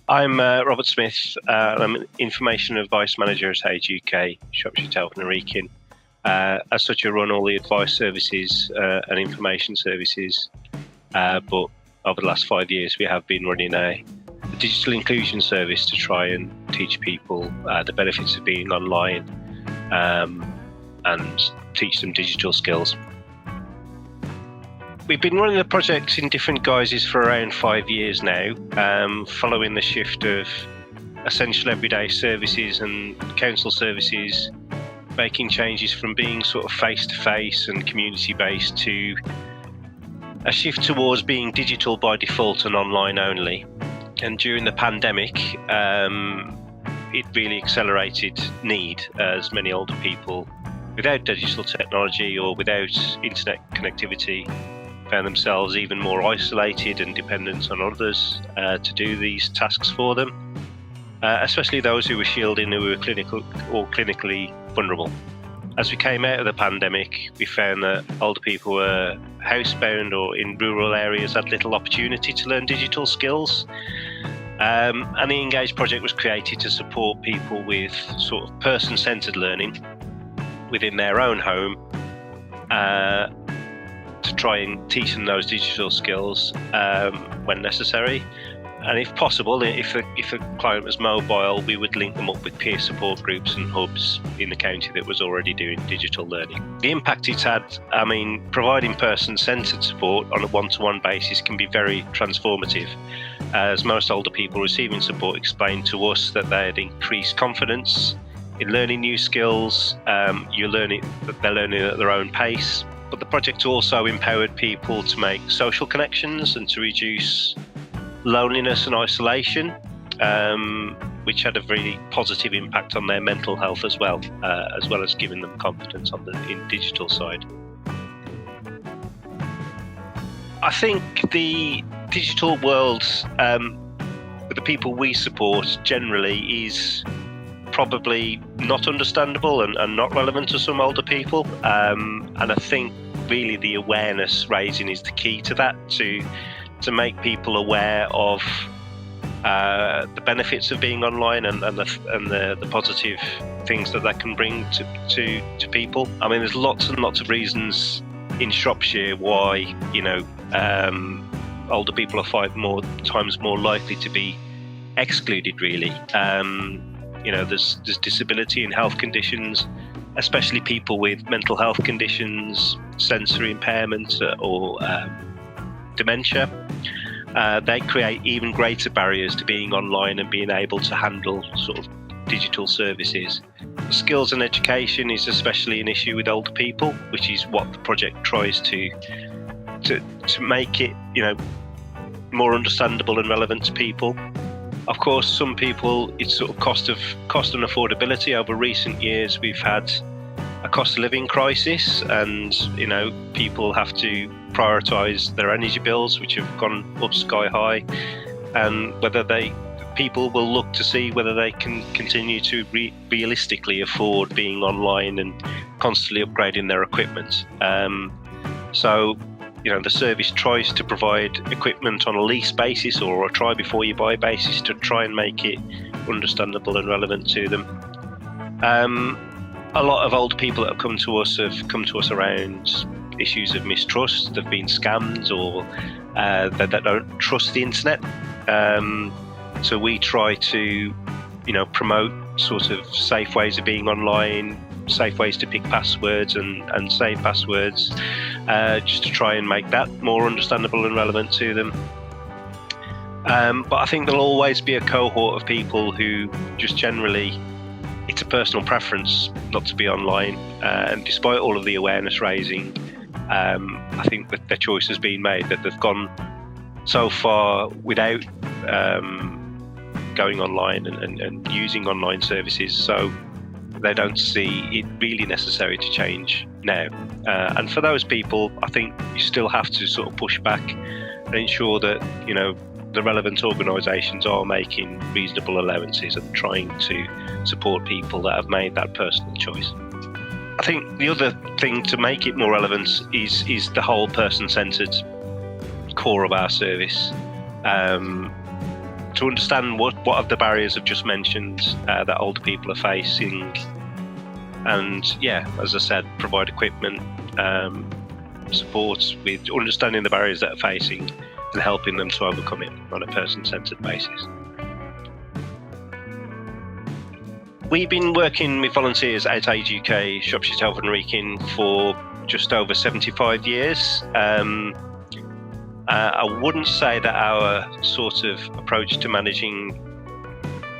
I'm Robert Smith. I'm an Information Advice Manager at Age UK Shropshire, Telford Wrekin. As such, I run all the advice services and information services. But over the last 5 years, we have been running a digital inclusion service to try and teach people the benefits of being online and teach them digital skills. We've been running the project in different guises for around 5 years now, following the shift of essential everyday services and council services making changes from being sort of face-to-face and community-based to a shift towards being digital by default and online only. And during the pandemic, it really accelerated need, as many older people without digital technology or without internet connectivity found themselves even more isolated and dependent on others to do these tasks for them, especially those who were shielding, who were clinically vulnerable. As we came out of the pandemic, we found that older people were housebound or in rural areas had little opportunity to learn digital skills. And the Engage project was created to support people with sort of person-centred learning within their own home, to try and teach them those digital skills when necessary. And if possible, if a client was mobile, we would link them up with peer support groups and hubs in the county that was already doing digital learning. The impact it's had, providing person-centred support on a one-to-one basis can be very transformative, as most older people receiving support explained to us that they had increased confidence in learning new skills. They're learning at their own pace. But the project also empowered people to make social connections and to reduce loneliness and isolation, which had a very positive impact on their mental health as well as giving them confidence on the digital side. I think the digital world, with the people we support generally, is probably not understandable and not relevant to some older people. And I think really the awareness raising is the key to that, to make people aware of the benefits of being online and the positive things that can bring to people. I mean, there's lots and lots of reasons in Shropshire why older are 5 more times more likely to be excluded. Really, there's disability and health conditions, especially people with mental health conditions, sensory impairment, or dementia. They create even greater barriers to being online and being able to handle sort of digital services. Skills and education is especially an issue with older people, which is what the project tries to make it, more understandable and relevant to people. Of course, some people, it's sort of cost and affordability. Over recent years, we've had a cost of living crisis, and people have to prioritise their energy bills, which have gone up sky high, and people will look to see whether they can continue to realistically afford being online and constantly upgrading their equipment. The service tries to provide equipment on a lease basis or a try before you buy basis to try and make it understandable and relevant to them. A lot of older people that have come to us around issues of mistrust. They've been scammed, or they don't trust the internet. So we try to, promote sort of safe ways of being online, safe ways to pick passwords and save passwords, just to try and make that more understandable and relevant to them. But I think there'll always be a cohort of people who just generally, it's a personal preference not to be online, and despite all of the awareness raising, I think that their choice has been made, that they've gone so far without going online and using online services, so they don't see it really necessary to change now. And for those people, I think you still have to sort of push back and ensure that the relevant organisations are making reasonable allowances and trying to support people that have made that personal choice. I think the other thing to make it more relevant is the whole person-centred core of our service. to understand what are the barriers I've just mentioned that older people are facing, and as I said, provide equipment, support with understanding the barriers that are facing and helping them to overcome it on a person-centred basis. We've been working with volunteers at Age UK Shropshire, Telford Wrekin for just over 75 years. I wouldn't say that our sort of approach to managing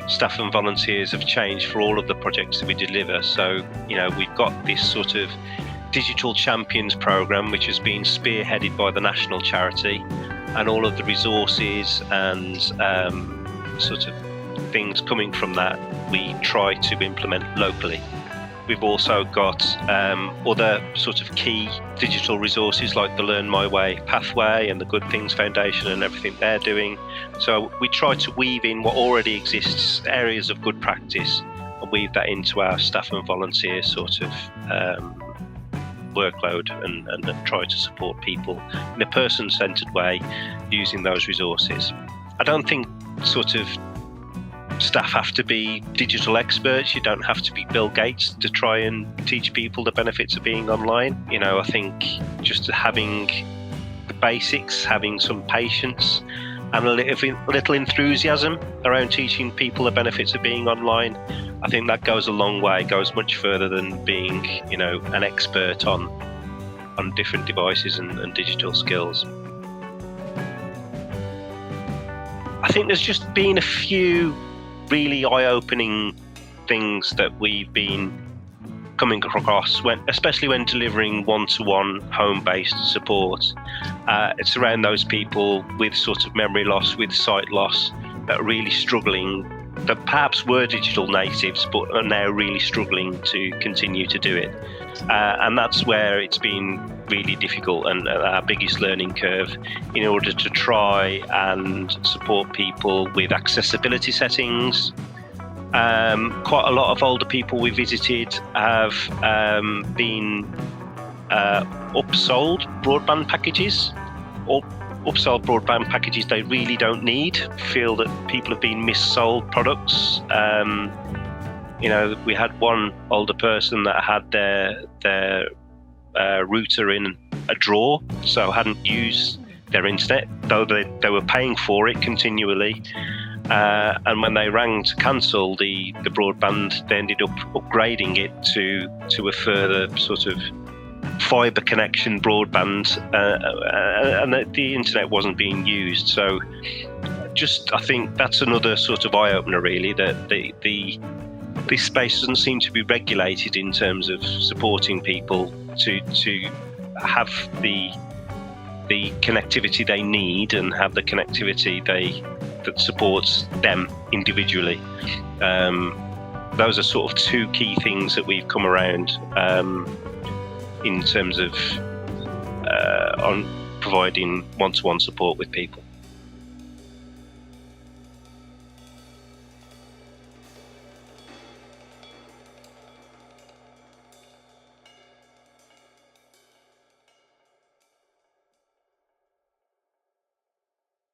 staff and volunteers have changed for all of the projects that we deliver. So, we've got this sort of Digital Champions programme, which has been spearheaded by the national charity, and all of the resources and sort of things coming from that we try to implement locally. We've also got other sort of key digital resources like the Learn My Way pathway and the Good Things Foundation and everything they're doing. So we try to weave in what already exists, areas of good practice, and weave that into our staff and volunteer sort of workload and try to support people in a person-centred way using those resources. I don't think sort of staff have to be digital experts. You don't have to be Bill Gates to try and teach people the benefits of being online. I think just having the basics, having some patience and a little enthusiasm around teaching people the benefits of being online, I think that goes a long way, goes much further than being, an expert on different devices and digital skills. I think there's just been a few really eye-opening things that we've been coming across, especially when delivering one-to-one home-based support. It's around those people with sort of memory loss, with sight loss, that are really struggling, that perhaps were digital natives but are now really struggling to continue to do it. And that's where it's been really difficult and our biggest learning curve in order to try and support people with accessibility settings. Quite a lot of older people we visited have been upsold broadband packages, or upsold broadband packages they really don't need, feel that people have been missold products. We had one older person that had their router in a drawer, so hadn't used their internet, though they were paying for it continually. And when they rang to cancel the broadband, they ended up upgrading it to a further sort of fibre connection broadband, and the internet wasn't being used. So I think that's another sort of eye-opener, really, that this space doesn't seem to be regulated in terms of supporting people to have the connectivity they need and have the connectivity that supports them individually. Those are sort of two key things that we've come around in terms of on providing one-to-one support with people.